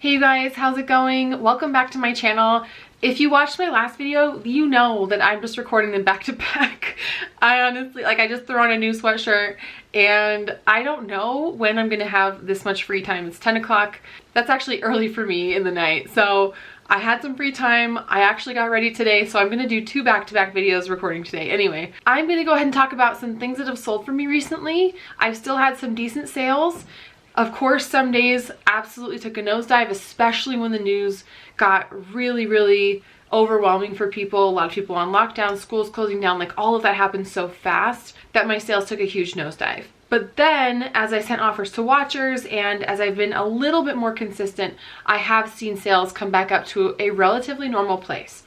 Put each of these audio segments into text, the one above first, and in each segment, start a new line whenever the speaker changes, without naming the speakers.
Hey you guys, how's it going? Welcome back to my channel. If you watched my last video, you know that I'm just recording them back to back. I honestly, I just threw on a new sweatshirt and I don't know when I'm gonna have this much free time. It's 10 o'clock. That's actually early for me in the night. So I had some free time. I actually got ready today, so I'm gonna do two back-to-back videos recording today. Anyway, I'm gonna go ahead and talk about some things that have sold for me recently. I've still had some decent sales. Of course, some days absolutely took a nosedive, especially when the news got really overwhelming for people. A lot of people on lockdown, schools closing down, like all of that happened so fast that my sales took a huge nosedive. But then as I sent offers to watchers and as I've been a little bit more consistent, I have seen sales come back up to a relatively normal place.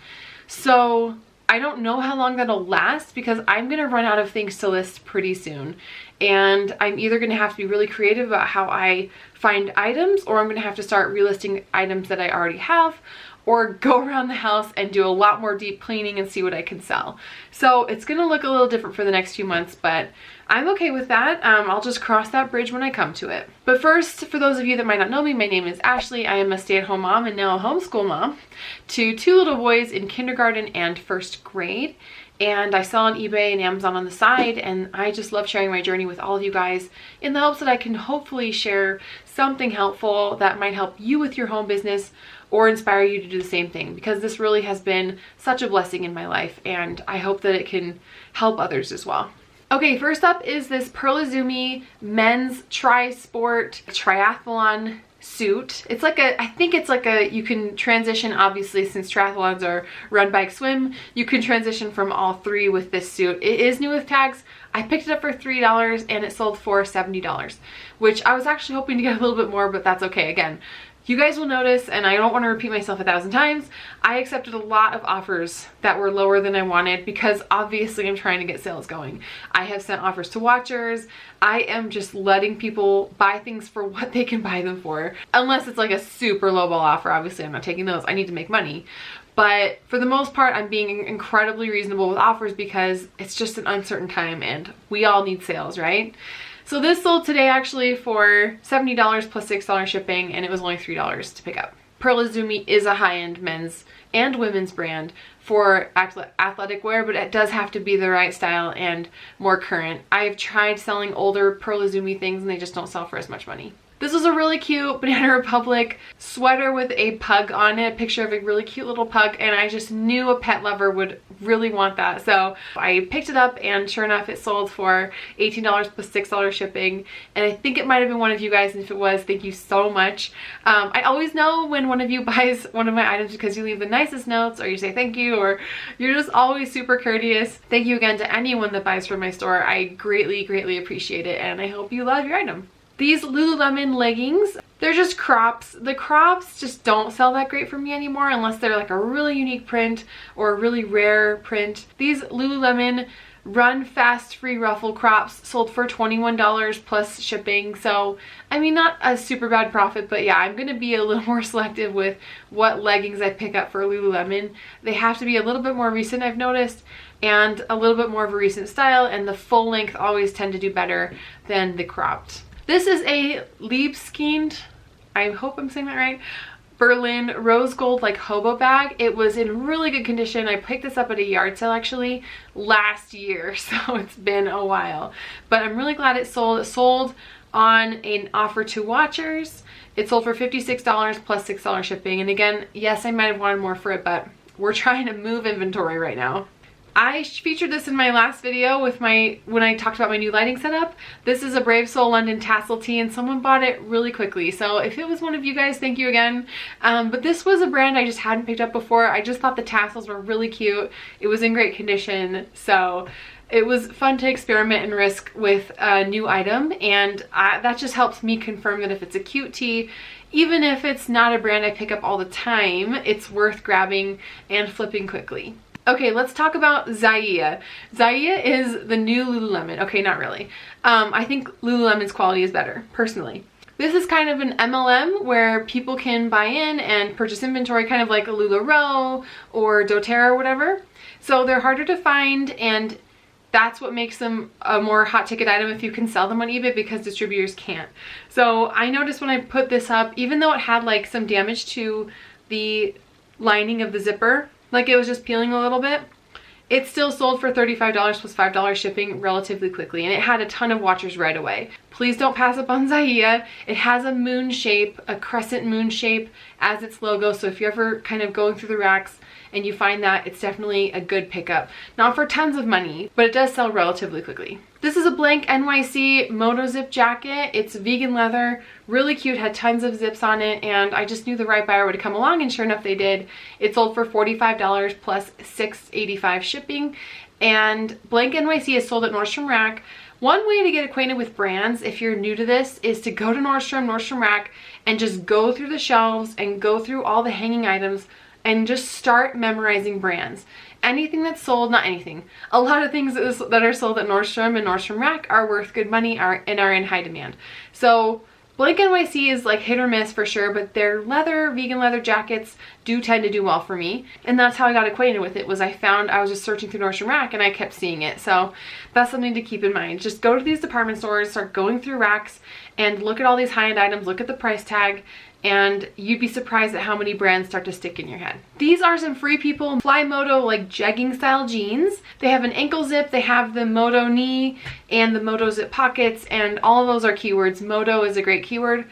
So I don't know how long that'll last because I'm gonna run out of things to list pretty soon. And I'm either gonna have to be really creative about how I find items, or I'm gonna have to start relisting items that I already have, or go around the house and do a lot more deep cleaning and see what I can sell. So it's gonna look a little different for the next few months, but I'm okay with that. I'll just cross that bridge when I come to it. But first, for those of you that might not know me, my name is Ashley. I am a stay-at-home mom and now a homeschool mom to two little boys in kindergarten and first grade. And I sell on eBay and Amazon on the side, and I just love sharing my journey with all of you guys in the hopes that I can hopefully share something helpful that might help you with your home business or inspire you to do the same thing, because this really has been such a blessing in my life and I hope that it can help others as well. Okay, first up is this Pearl Izumi men's tri-sport triathlon suit. It's like I think it's like you can transition, obviously, since triathlons are run, bike, swim, you can transition from all three with this suit. It is new with tags. I picked it up for $3 and it sold for $70, which I was actually hoping to get a little bit more, but that's okay. Again, you guys will notice, and I don't want to repeat myself 1,000 times, I accepted a lot of offers that were lower than I wanted because obviously I'm trying to get sales going. I have sent offers to watchers. I am just letting people buy things for what they can buy them for. Unless it's like a super lowball offer, obviously I'm not taking those. I need to make money. But for the most part, I'm being incredibly reasonable with offers because it's just an uncertain time and we all need sales, right? So this sold today actually for $70 plus $6 shipping, and it was only $3 to pick up. Pearl Izumi is a high-end men's and women's brand for athletic wear, but it does have to be the right style and more current. I've tried selling older Pearl Izumi things and they just don't sell for as much money. This was a really cute Banana Republic sweater with a pug on it, a picture of a really cute little pug, and I just knew a pet lover would really want that. So I picked it up and sure enough it sold for $18 plus $6 shipping, and I think it might have been one of you guys, and if it was, thank you so much. I always know when one of you buys one of my items because you leave the nicest notes, or you say thank you, or you're just always super courteous. Thank you again to anyone that buys from my store. I greatly appreciate it, and I hope you love your item. These Lululemon leggings, they're just crops. The crops just don't sell that great for me anymore unless they're like a really unique print or a really rare print. These Lululemon Run Fast Free Ruffle crops sold for $21 plus shipping. So, I mean, not a super bad profit, but yeah, I'm gonna be a little more selective with what leggings I pick up for Lululemon. They have to be a little bit more recent, I've noticed, and a little bit more of a recent style, and the full length always tend to do better than the cropped. This is a Libeskind, I hope I'm saying that right, Berlin rose gold like hobo bag. It was in really good condition. I picked this up at a yard sale actually last year, so it's been a while. But I'm really glad it sold. It sold on an offer to watchers. It sold for $56 plus $6 shipping. And again, yes, I might have wanted more for it, but we're trying to move inventory right now. I featured this in my last video with when I talked about my new lighting setup. This is a Brave Soul London tassel tee and someone bought it really quickly. So if it was one of you guys, thank you again. But this was a brand I just hadn't picked up before. I just thought the tassels were really cute. It was in great condition. So it was fun to experiment and risk with a new item. And that just helps me confirm that if it's a cute tee, even if it's not a brand I pick up all the time, it's worth grabbing and flipping quickly. Okay, let's talk about Zonja. Zonja is the new Lululemon. Okay, not really. I think Lululemon's quality is better, personally. This is kind of an MLM where people can buy in and purchase inventory, kind of like a LuLaRoe or doTERRA or whatever. So they're harder to find, and that's what makes them a more hot ticket item if you can sell them on eBay, because distributors can't. So I noticed when I put this up, even though it had like some damage to the lining of the zipper, like it was just peeling a little bit, it still sold for $35 plus $5 shipping relatively quickly, and it had a ton of watchers right away. Please don't pass up on Zonja. It has a moon shape, a crescent moon shape as its logo, so if you're ever kind of going through the racks and you find that, it's definitely a good pickup. Not for tons of money, but it does sell relatively quickly. This is a blank NYC Moto Zip jacket. It's vegan leather, really cute, had tons of zips on it, and I just knew the right buyer would come along, and sure enough they did. It sold for $45 plus $6.85 shipping, and blank NYC is sold at Nordstrom Rack. One way to get acquainted with brands, if you're new to this, is to go to Nordstrom Rack, and just go through the shelves and go through all the hanging items and just start memorizing brands. Anything that's sold, not anything, a lot of things that are sold at Nordstrom and Nordstrom Rack are worth good money and are in high demand. So blank NYC is like hit or miss for sure, but their leather, vegan leather jackets do tend to do well for me. And that's how I got acquainted with it, was I was just searching through Nordstrom Rack and I kept seeing it. So that's something to keep in mind. Just go to these department stores, start going through racks and look at all these high-end items, look at the price tag, and you'd be surprised at how many brands start to stick in your head. These are some Free People Fly Moto like jegging style jeans. They have an ankle zip, they have the Moto knee and the Moto zip pockets, and all of those are keywords. Moto is a great keyword.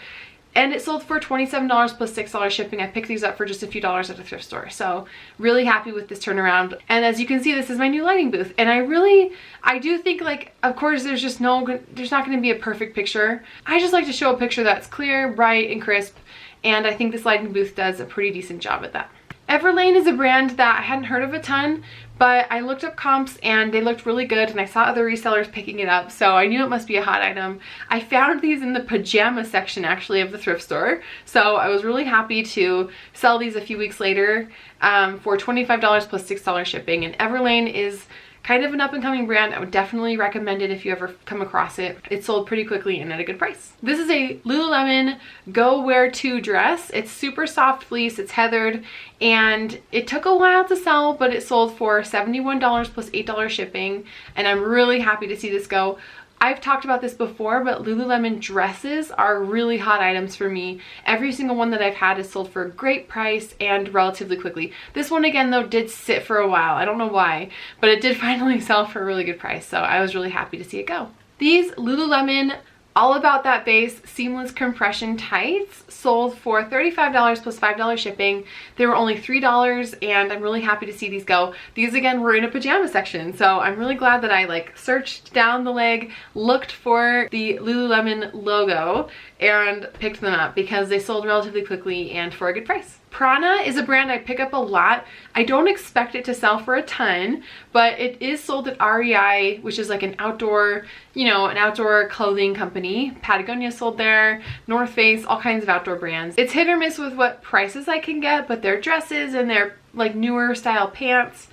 And it sold for $27 plus $6 shipping. I picked these up for just a few dollars at a thrift store. So really happy with this turnaround. And as you can see, this is my new lighting booth. And I do think, like, of course, there's not going to be a perfect picture. I just like to show a picture that's clear, bright, and crisp. And I think this lighting booth does a pretty decent job at that. Everlane is a brand that I hadn't heard of a ton, but I looked up comps and they looked really good, and I saw other resellers picking it up, so I knew it must be a hot item. I found these in the pajama section actually of the thrift store, so I was really happy to sell these a few weeks later for $25 plus $6 shipping. And Everlane is kind of an up-and-coming brand. I would definitely recommend it if you ever come across it. It sold pretty quickly and at a good price. This is a Lululemon Go Wear 2 dress. It's super soft fleece, it's heathered, and it took a while to sell, but it sold for $71 plus $8 shipping, and I'm really happy to see this go. I've talked about this before, but Lululemon dresses are really hot items for me. Every single one that I've had is sold for a great price and relatively quickly. This one again though did sit for a while. I don't know why, but it did finally sell for a really good price, so I was really happy to see it go. These Lululemon All About That Base seamless compression tights sold for $35 plus $5 shipping. They were only $3, and I'm really happy to see these go. These again were in a pajama section, so I'm really glad that I like searched down the leg, looked for the Lululemon logo, and picked them up because they sold relatively quickly and for a good price. Prana is a brand I pick up a lot. I don't expect it to sell for a ton, but it is sold at REI, which is like an outdoor, an outdoor clothing company. Patagonia sold there, North Face, all kinds of outdoor brands. It's hit or miss with what prices I can get, but their dresses and their like newer style pants,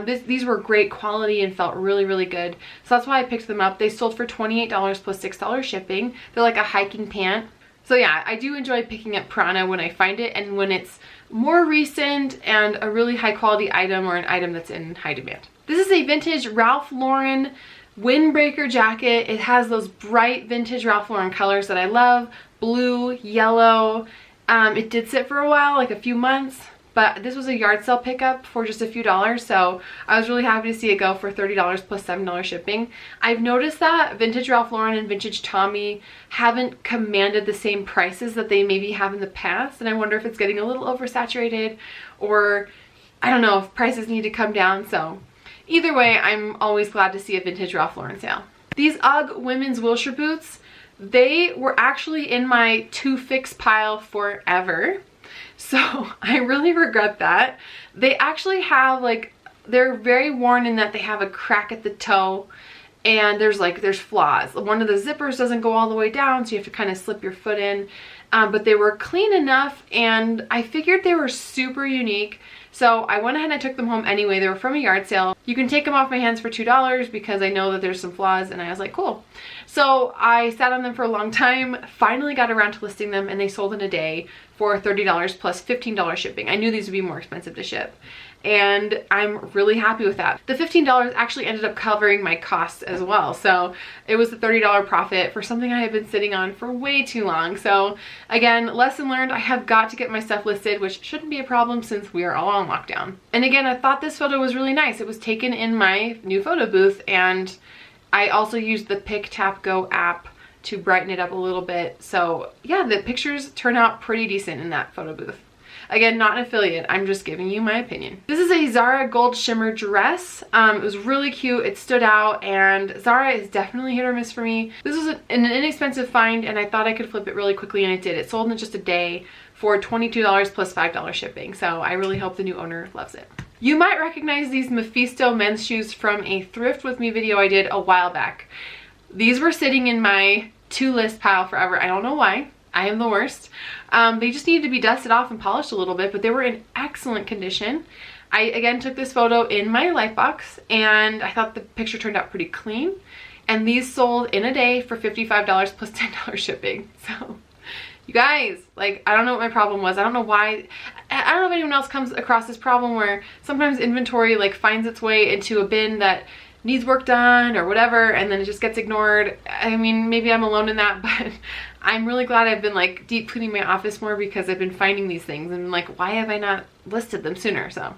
these were great quality and felt really, really good. So that's why I picked them up. They sold for $28 plus $6 shipping. They're like a hiking pant. So yeah, I do enjoy picking up Prana when I find it and when it's more recent and a really high quality item or an item that's in high demand. This is a vintage Ralph Lauren windbreaker jacket. It has those bright vintage Ralph Lauren colors that I love, blue, yellow. It did sit for a while, like a few months, but this was a yard sale pickup for just a few dollars, so I was really happy to see it go for $30 plus $7 shipping. I've noticed that vintage Ralph Lauren and vintage Tommy haven't commanded the same prices that they maybe have in the past, and I wonder if it's getting a little oversaturated, or I don't know if prices need to come down. So either way, I'm always glad to see a vintage Ralph Lauren sale. These UGG women's Wilshire boots, they were actually in my to fix pile forever. So I really regret that. They actually have they're very worn in that they have a crack at the toe, and there's flaws. One of the zippers doesn't go all the way down, so you have to kind of slip your foot in. But they were clean enough, and I figured they were super unique. So I went ahead and I took them home anyway. They were from a yard sale. You can take them off my hands for $2 because I know that there's some flaws, and I was like, cool. So I sat on them for a long time, finally got around to listing them, and they sold in a day for $30 plus $15 shipping. I knew these would be more expensive to ship, and I'm really happy with that. The $15 actually ended up covering my costs as well, so it was a $30 profit for something I had been sitting on for way too long. So again, lesson learned, I have got to get my stuff listed, which shouldn't be a problem since we are all on lockdown. And again, I thought this photo was really nice. It was taken in my new photo booth, and I also used the Pick Tap Go app to brighten it up a little bit. So yeah, the pictures turn out pretty decent in that photo booth. Again, not an affiliate, I'm just giving you my opinion. This is a Zara gold shimmer dress. It was really cute, it stood out, and Zara is definitely hit or miss for me. This was an inexpensive find, and I thought I could flip it really quickly, and it did. It sold in just a day for $22 plus $5 shipping, so I really hope the new owner loves it. You might recognize these Mephisto men's shoes from a thrift with me video I did a while back. These were sitting in my to list pile forever. I don't know why. I am the worst. They just needed to be dusted off and polished a little bit, but they were in excellent condition. I again took this photo in my Lightbox, and I thought the picture turned out pretty clean. And these sold in a day for $55 plus $10 shipping. So you guys, like, I don't know what my problem was. I don't know why. I don't know if anyone else comes across this problem where sometimes inventory like finds its way into a bin that needs work done or whatever, and then it just gets ignored. I mean, maybe I'm alone in that, but I'm really glad I've been like deep cleaning my office more, because I've been finding these things and like, why have I not listed them sooner? So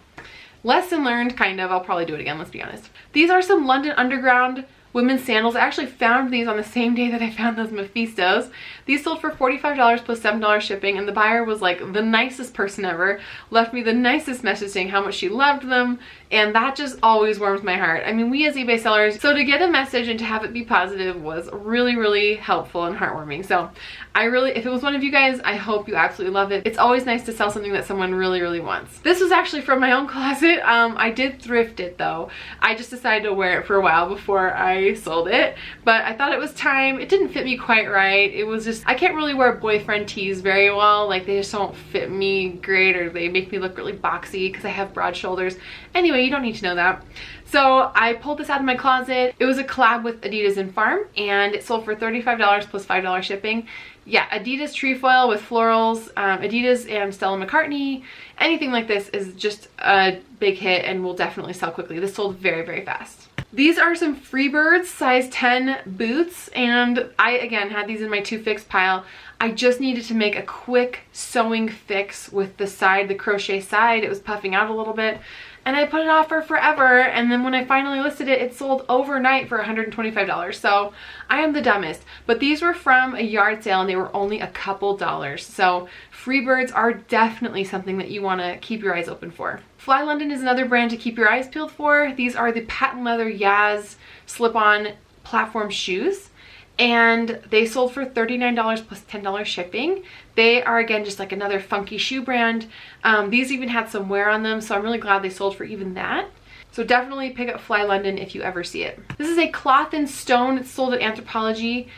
lesson learned, kind of. I'll probably do it again, let's be honest. These are some London Underground women's sandals. I actually found these on the same day that I found those Mephistos. These sold for $45 plus $7 shipping, and the buyer was like the nicest person ever, left me the nicest message saying how much she loved them, and that just always warms my heart. I mean, we as eBay sellers, so to get a message and to have it be positive was really, really helpful and heartwarming. So I really, if it was one of you guys, I hope you absolutely love it. It's always nice to sell something that someone really, really wants. This was actually from my own closet. I did thrift it though. I just decided to wear it for a while before I sold it, but I thought it was time. It didn't fit me quite right. It was just, I can't really wear boyfriend tees very well. Like, they just don't fit me great, or they make me look really boxy because I have broad shoulders. Anyway, you don't need to know that. So I pulled this out of my closet. It was a collab with Adidas and Farm, and it sold for $35 plus $5 shipping. Yeah, Adidas trefoil with florals, Adidas and Stella McCartney, anything like this is just a big hit and will definitely sell quickly. This sold very, very fast. These are some Freebirds size 10 boots, and I again had these in my to fix pile. I just needed to make a quick sewing fix with the side, the crochet side. It was puffing out a little bit, and I put it off for forever, and then when I finally listed it, it sold overnight for $125. So I am the dumbest. But these were from a yard sale, and they were only a couple dollars. So Freebirds are definitely something that you want to keep your eyes open for. Fly London is another brand to keep your eyes peeled for. These are the patent leather Yaz slip-on platform shoes, and they sold for $39 plus $10 shipping. They are again just like another funky shoe brand. These even had some wear on them, so I'm really glad they sold for even that. So definitely pick up Fly London if you ever see it. This is a cloth and stone. It's sold at Anthropologie,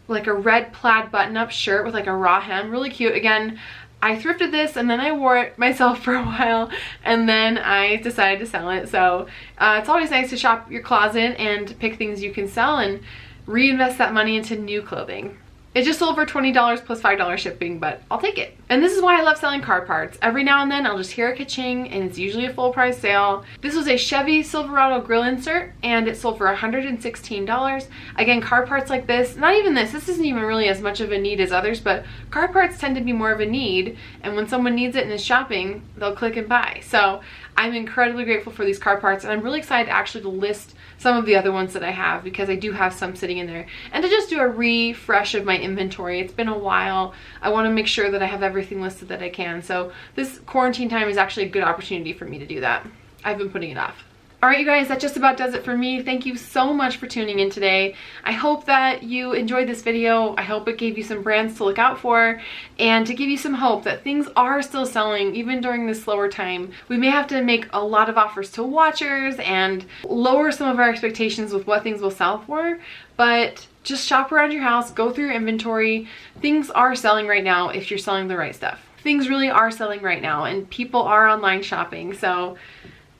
like a red plaid button-up shirt with like a raw hem, really cute. Again, I thrifted this and then I wore it myself for a while, and then I decided to sell it. So it's always nice to shop your closet and pick things you can sell and reinvest that money into new clothing. It just sold for $20 plus $5 shipping, but I'll take it. And this is why I love selling car parts. Every now and then I'll just hear a ka-ching, and it's usually a full price sale. This was a Chevy Silverado grill insert, and it sold for $116. Again, car parts like this, not even this isn't even really as much of a need as others, but car parts tend to be more of a need, and when someone needs it and is shopping, they'll click and buy. So I'm incredibly grateful for these car parts, and I'm really excited actually to list some of the other ones that I have, because I do have some sitting in there, and to just do a refresh of my inventory. It's been a while. I want to make sure that I have everything listed that I can. So this quarantine time is actually a good opportunity for me to do that. I've been putting it off. Alright you guys, that just about does it for me. Thank you so much for tuning in today. I hope that you enjoyed this video. I hope it gave you some brands to look out for, and to give you some hope that things are still selling even during this slower time. We may have to make a lot of offers to watchers and lower some of our expectations with what things will sell for, but just shop around your house, go through your inventory. Things are selling right now if you're selling the right stuff. Things really are selling right now, and people are online shopping, so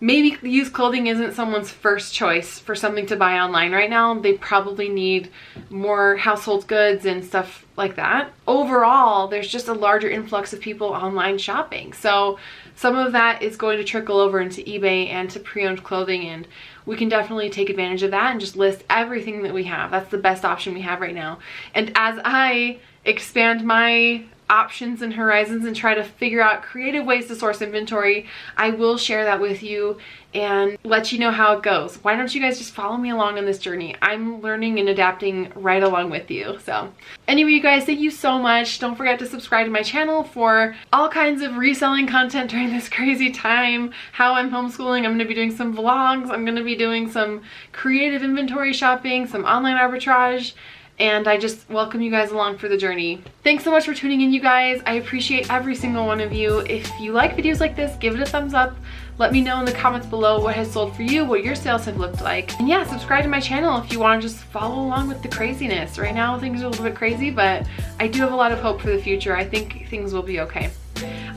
maybe used clothing isn't someone's first choice for something to buy online right now. They probably need more household goods and stuff like that. Overall, there's just a larger influx of people online shopping. So some of that is going to trickle over into eBay and to pre-owned clothing, and we can definitely take advantage of that and just list everything that we have. That's the best option we have right now. And as I expand my options and horizons and try to figure out creative ways to source inventory, I will share that with you and let you know how it goes. Why don't you guys just follow me along on this journey? I'm learning and adapting right along with you. So anyway, you guys, thank you so much. Don't forget to subscribe to my channel for all kinds of reselling content during this crazy time. How I'm homeschooling, I'm gonna be doing some vlogs, I'm gonna be doing some creative inventory shopping, some online arbitrage, and I just welcome you guys along for the journey. Thanks so much for tuning in, you guys. I appreciate every single one of you. If you like videos like this, give it a thumbs up. Let me know in the comments below what has sold for you, what your sales have looked like. And yeah, subscribe to my channel if you want to just follow along with the craziness. Right now, things are a little bit crazy, but I do have a lot of hope for the future. I think things will be okay.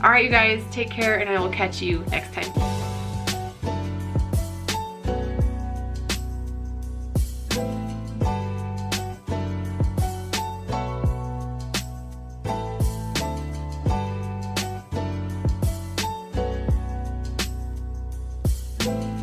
All right, you guys, take care, and I will catch you next time. Bye.